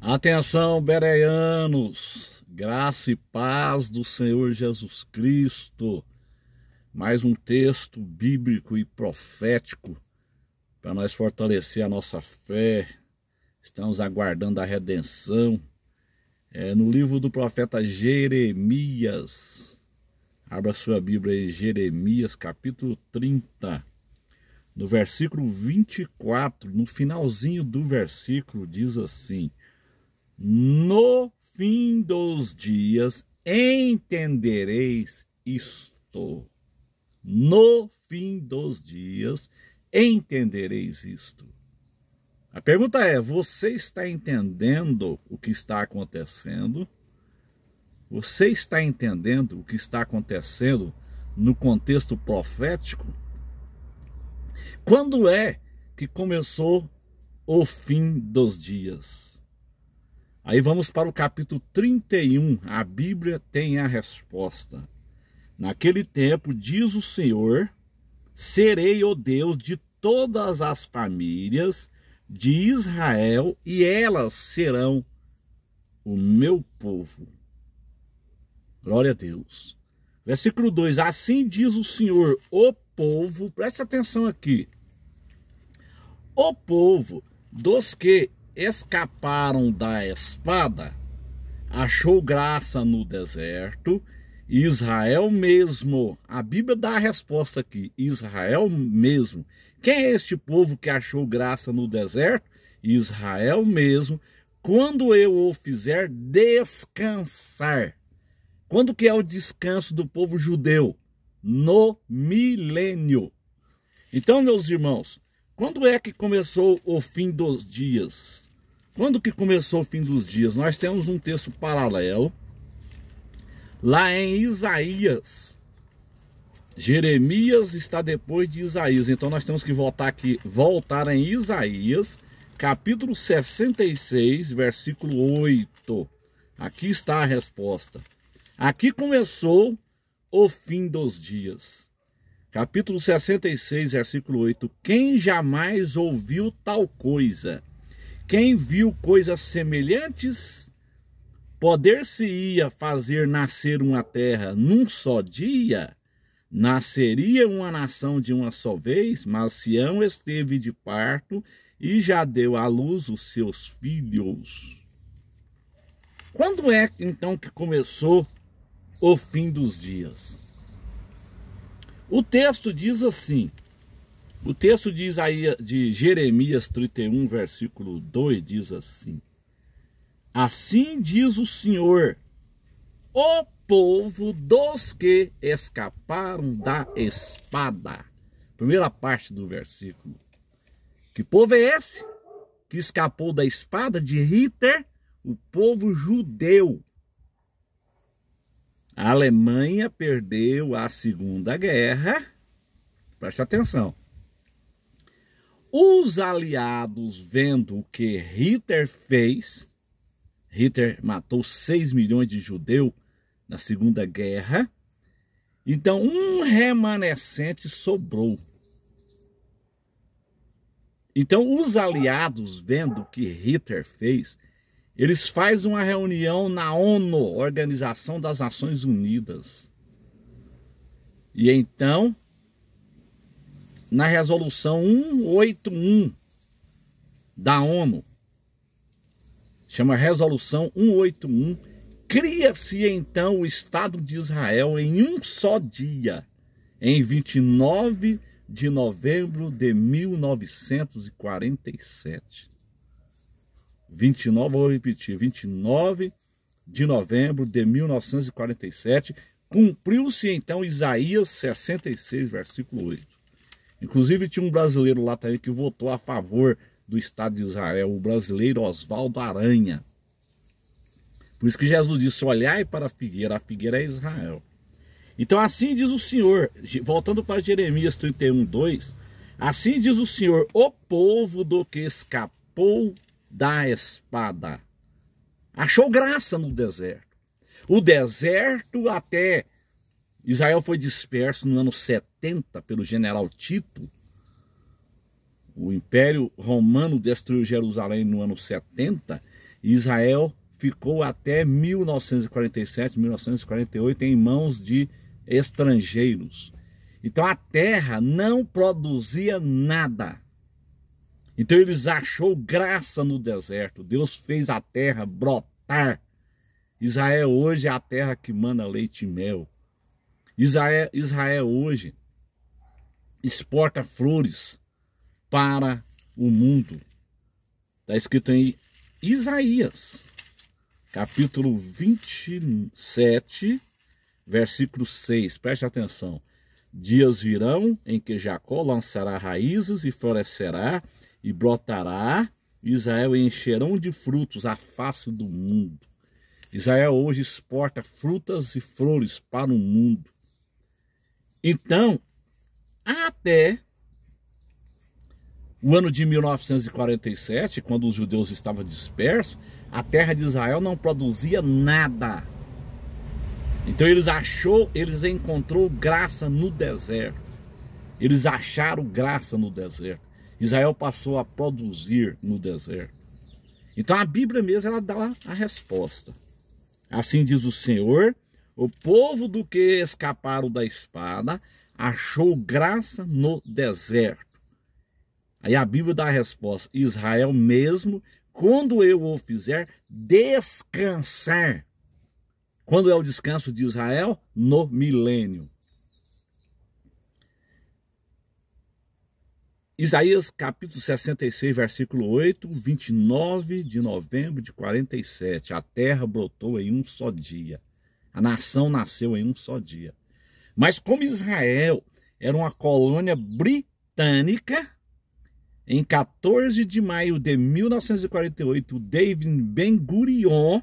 Atenção, bereanos, graça e paz do Senhor Jesus Cristo. Mais um texto bíblico e profético para nós fortalecer a nossa fé. Estamos aguardando a redenção. No livro do profeta Jeremias. Abra sua Bíblia em Jeremias, capítulo 30. No versículo 24, no finalzinho do versículo, diz assim: no fim dos dias entendereis isto. No fim dos dias entendereis isto. A pergunta é: você está entendendo o que está acontecendo? Você está entendendo o que está acontecendo no contexto profético? Quando é que começou o fim dos dias? Aí vamos para o capítulo 31, a Bíblia tem a resposta. Naquele tempo, diz o Senhor, serei o Deus de todas as famílias de Israel, e elas serão o meu povo. Glória a Deus. Versículo 2, assim diz o Senhor, o povo, preste atenção aqui, o povo dos que escaparam da espada achou graça no deserto. Israel mesmo, a Bíblia dá a resposta aqui, Israel mesmo. Quem é este povo que achou graça no deserto? Israel mesmo, quando eu o fizer descansar. Quando que é o descanso do povo judeu? No milênio. Então, meus irmãos, quando é que começou o fim dos dias? Quando que começou o fim dos dias? Nós temos um texto paralelo lá em Isaías. Jeremias está depois de Isaías. Então nós temos que voltar em Isaías, capítulo 66, versículo 8. Aqui está a resposta. Aqui começou o fim dos dias. Capítulo 66, versículo 8. Quem jamais ouviu tal coisa? Quem viu coisas semelhantes? Poder-se-ia fazer nascer uma terra num só dia? Nasceria uma nação de uma só vez? Mas Sião esteve de parto e já deu à luz os seus filhos. Quando é então que começou o fim dos dias? O texto diz assim, o texto de Jeremias 31, versículo 2, diz assim: assim diz o Senhor, o povo dos que escaparam da espada. Primeira parte do versículo. Que povo é esse que escapou da espada de Hitler? O povo judeu. A Alemanha perdeu a Segunda Guerra. Preste atenção. Os aliados, vendo o que Hitler fez, Hitler matou 6 milhões de judeus na Segunda Guerra, então um remanescente sobrou. Então os aliados, vendo o que Hitler fez, eles fazem uma reunião na ONU, Organização das Nações Unidas. E então, na resolução 181 da ONU, chama resolução 181, cria-se então o Estado de Israel em um só dia, em 29 de novembro de 1947. 29 de novembro de 1947, cumpriu-se então Isaías 66, versículo 8. Inclusive tinha um brasileiro lá também que votou a favor do Estado de Israel, o brasileiro Oswaldo Aranha. Por isso que Jesus disse: olhai para a figueira é Israel. Então assim diz o Senhor, voltando para Jeremias 31, 2, assim diz o Senhor, o povo do que escapou da espada achou graça no deserto. O deserto, até Israel foi disperso no ano 70 pelo general Tito. O Império Romano destruiu Jerusalém no ano 70 Israel ficou até 1947, 1948 em mãos de estrangeiros. Então a terra não produzia nada. Então eles achou graça no deserto. Deus fez a terra brotar. Israel hoje é a terra que manda leite e mel. Israel hoje exporta flores para o mundo. Está escrito em Isaías, capítulo 27, versículo 6. Preste atenção. Dias virão em que Jacó lançará raízes e florescerá e brotará. Israel encherão de frutos a face do mundo. Israel hoje exporta frutas e flores para o mundo. Então, até o ano de 1947, quando os judeus estavam dispersos, a terra de Israel não produzia nada. Então eles encontrou graça no deserto. Eles acharam graça no deserto. Israel passou a produzir no deserto. Então a Bíblia mesmo ela dá a resposta. Assim diz o Senhor: o povo do que escaparam da espada achou graça no deserto. Aí a Bíblia dá a resposta: Israel mesmo, quando eu o fizer descansar. Quando é o descanso de Israel? No milênio. Isaías capítulo 66, versículo 8, 29 de novembro de 47. A terra brotou em um só dia. A nação nasceu em um só dia. Mas como Israel era uma colônia britânica, em 14 de maio de 1948, David Ben-Gurion,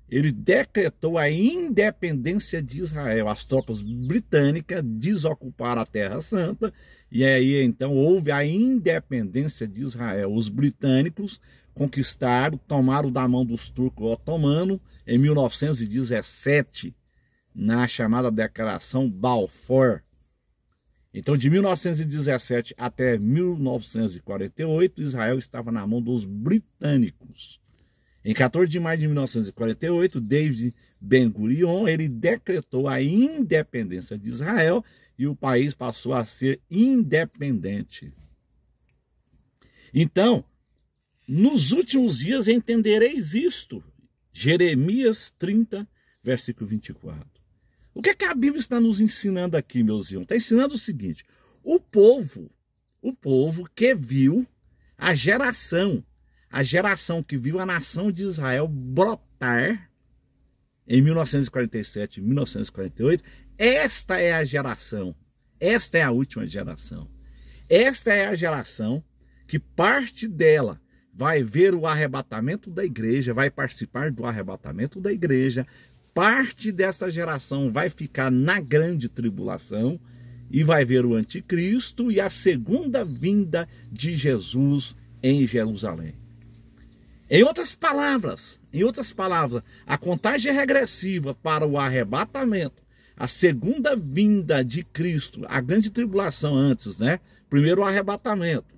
ele decretou a independência de Israel. As tropas britânicas desocuparam a Terra Santa e aí então houve a independência de Israel. Os britânicos conquistaram, tomaram da mão dos turcos otomanos em 1917, na chamada Declaração Balfour. Então de 1917 até 1948, Israel estava na mão dos britânicos. Em 14 de maio de 1948, David Ben-Gurion, ele decretou a independência de Israel e o país passou a ser independente. Então, nos últimos dias entendereis isto. Jeremias 30, versículo 24. O que é que a Bíblia está nos ensinando aqui, meus irmãos? Está ensinando o seguinte: o povo que viu a geração que viu a nação de Israel brotar em 1947, 1948, esta é a geração, esta é a última geração. Esta é a geração que parte dela vai ver o arrebatamento da igreja, vai participar do arrebatamento da igreja. Parte dessa geração vai ficar na grande tribulação e vai ver o anticristo e a segunda vinda de Jesus em Jerusalém. Em outras palavras, a contagem regressiva para o arrebatamento, a segunda vinda de Cristo, a grande tribulação antes, né? Primeiro o arrebatamento.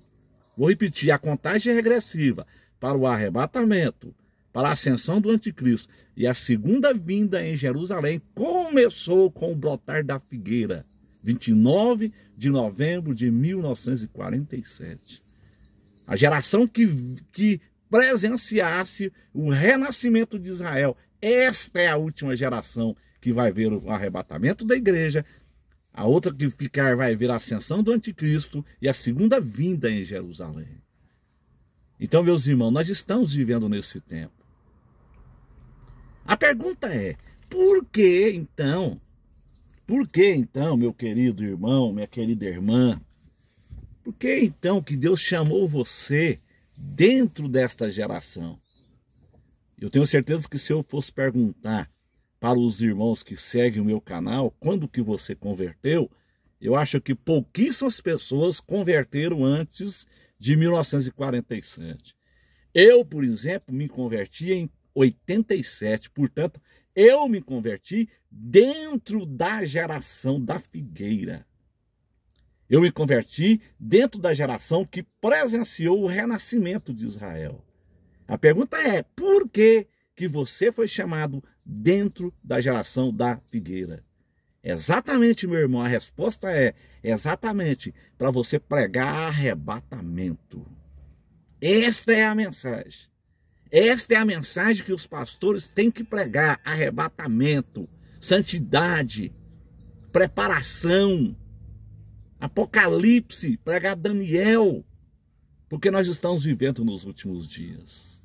Vou repetir, a contagem regressiva para o arrebatamento, para a ascensão do anticristo e a segunda vinda em Jerusalém começou com o brotar da figueira, 29 de novembro de 1947. A geração que presenciasse o renascimento de Israel. Esta é a última geração que vai ver o arrebatamento da igreja, a outra que ficar vai ver a ascensão do anticristo e a segunda vinda em Jerusalém. Então, meus irmãos, nós estamos vivendo nesse tempo. A pergunta é, por que então, meu querido irmão, minha querida irmã, por que então que Deus chamou você dentro desta geração? Eu tenho certeza que se eu fosse perguntar para os irmãos que seguem o meu canal, quando que você converteu, eu acho que pouquíssimas pessoas converteram antes de 1947. Eu, por exemplo, me converti em 87, portanto, eu me converti dentro da geração da figueira. Eu me converti dentro da geração que presenciou o renascimento de Israel. A pergunta é, por que você foi chamado dentro da geração da figueira? Exatamente, meu irmão, a resposta é exatamente para você pregar arrebatamento. Esta é a mensagem. Esta é a mensagem que os pastores têm que pregar: arrebatamento, santidade, preparação, Apocalipse, pregar Daniel, porque nós estamos vivendo nos últimos dias.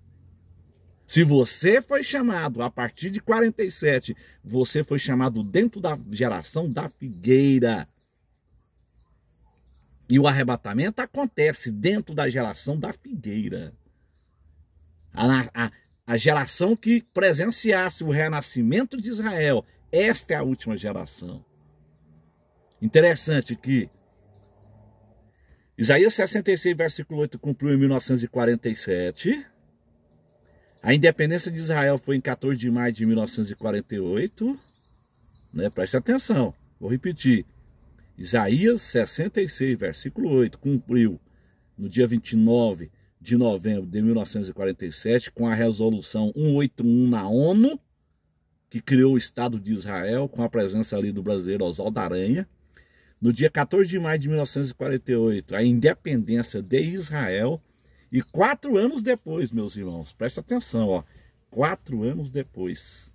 Se você foi chamado a partir de 47, você foi chamado dentro da geração da figueira. E o arrebatamento acontece dentro da geração da figueira. A geração que presenciasse o renascimento de Israel, esta é a última geração. Interessante que Isaías 66, versículo 8, cumpriu em 1947. A independência de Israel foi em 14 de maio de 1948. Preste atenção, vou repetir. Isaías 66, versículo 8, cumpriu no dia 29 de novembro de 1947, com a resolução 181 na ONU, que criou o Estado de Israel, com a presença ali do brasileiro Oswaldo Aranha. No dia 14 de maio de 1948, a independência de Israel. E 4 anos depois, meus irmãos, presta atenção, ó, 4 anos depois,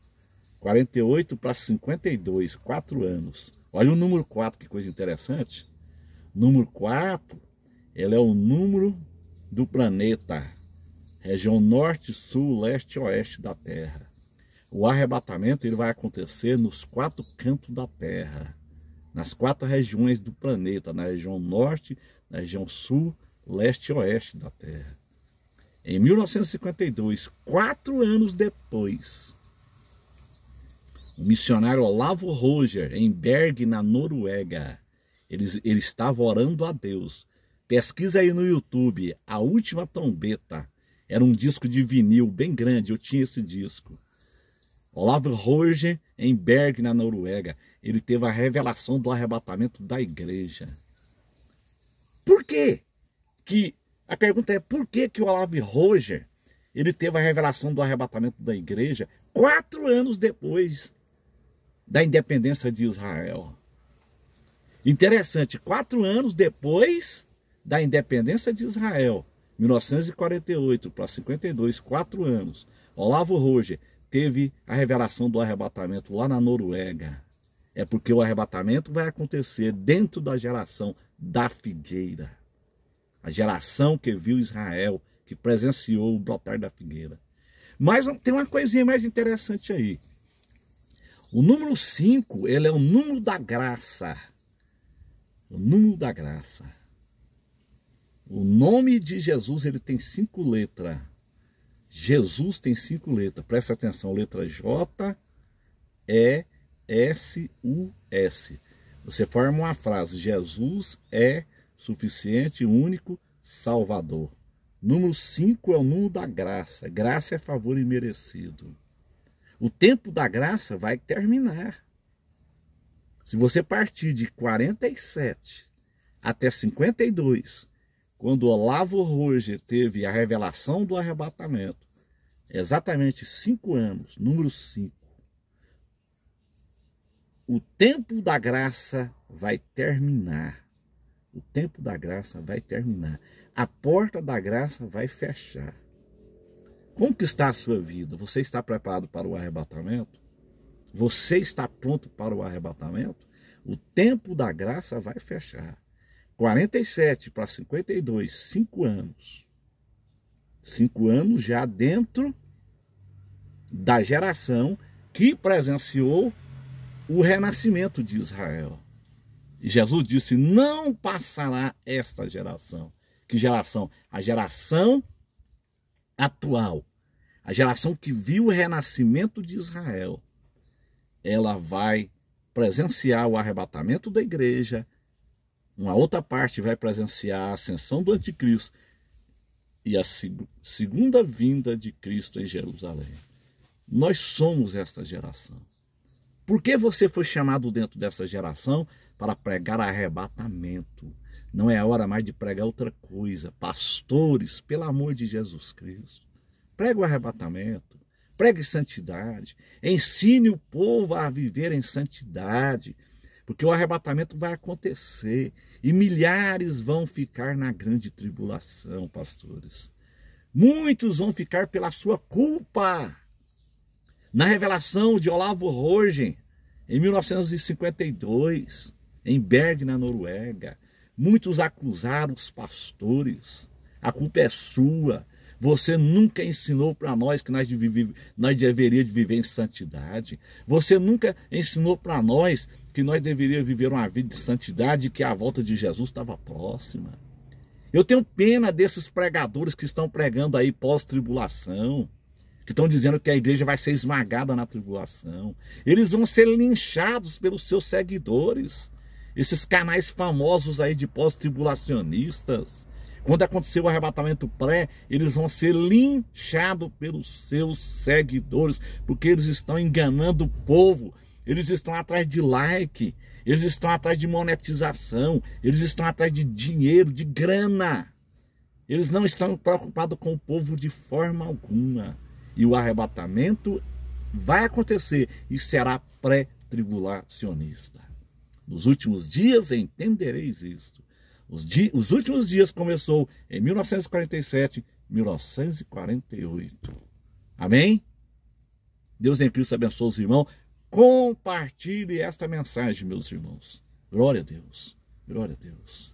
48 para 52, 4 anos. Olha o número 4, que coisa interessante. Número 4, ele é o número do planeta, região norte, sul, leste e oeste da Terra. O arrebatamento ele vai acontecer nos 4 cantos da Terra, nas 4 regiões do planeta, na região norte, na região sul, leste e oeste da Terra. Em 1952, 4 anos depois, o missionário Olavo Roger, em Berg, na Noruega, ele estava orando a Deus. Pesquisa aí no YouTube, A Última Trombeta. Era um disco de vinil bem grande, eu tinha esse disco. Olavo Roger, em Berg, na Noruega, ele teve a revelação do arrebatamento da igreja. Por quê? A pergunta é, por que o Olavo Roger ele teve a revelação do arrebatamento da igreja 4 anos depois da independência de Israel? Interessante, 4 anos depois da independência de Israel, 1948 para 52, 4 anos, Olavo Roger teve a revelação do arrebatamento lá na Noruega. É porque o arrebatamento vai acontecer dentro da geração da figueira. A geração que viu Israel, que presenciou o brotar da figueira. Mas tem uma coisinha mais interessante aí. O número 5, ele é o número da graça. O número da graça. O nome de Jesus, ele tem 5 letras. Jesus tem 5 letras. Presta atenção, letra J, E, S, U, S. Você forma uma frase, Jesus é suficiente, único, Salvador. Número 5 é o número da graça. Graça é favor imerecido. O tempo da graça vai terminar. Se você partir de 47 até 52, quando Olavo Roger teve a revelação do arrebatamento, exatamente 5 anos, número 5, o tempo da graça vai terminar. O tempo da graça vai terminar. A porta da graça vai fechar. Como que está a sua vida? Você está preparado para o arrebatamento? Você está pronto para o arrebatamento? O tempo da graça vai fechar. 47 para 52, 5 anos. 5 anos já dentro da geração que presenciou o renascimento de Israel. E Jesus disse, não passará esta geração. Que geração? A geração atual. A geração que viu o renascimento de Israel. Ela vai presenciar o arrebatamento da igreja. Uma outra parte vai presenciar a ascensão do anticristo. E a segunda vinda de Cristo em Jerusalém. Nós somos esta geração. Por que você foi chamado dentro dessa geração? Para pregar arrebatamento. Não é hora mais de pregar outra coisa. Pastores, pelo amor de Jesus Cristo. pregue o arrebatamento, pregue santidade, ensine o povo a viver em santidade, porque o arrebatamento vai acontecer e milhares vão ficar na grande tribulação, pastores. Muitos vão ficar pela sua culpa. Na revelação de Olavo Rogem, em 1952, em Bergen, na Noruega, muitos acusaram os pastores. A culpa é sua. Você nunca ensinou para nós que nós deveríamos viver em santidade. Você nunca ensinou para nós que nós deveríamos viver uma vida de santidade e que a volta de Jesus estava próxima. Eu tenho pena desses pregadores que estão pregando aí pós-tribulação, que estão dizendo que a igreja vai ser esmagada na tribulação. Eles vão ser linchados pelos seus seguidores. Esses canais famosos aí de pós-tribulacionistas. Quando acontecer o arrebatamento pré, eles vão ser linchados pelos seus seguidores, porque eles estão enganando o povo. Eles estão atrás de like, eles estão atrás de monetização, eles estão atrás de dinheiro, de grana. Eles não estão preocupados com o povo de forma alguma. E o arrebatamento vai acontecer e será pré-tribulacionista. Nos últimos dias entendereis isto. Os últimos dias começou em 1947, 1948. Amém? Deus em Cristo abençoe os irmãos. Compartilhe esta mensagem, meus irmãos. Glória a Deus. Glória a Deus.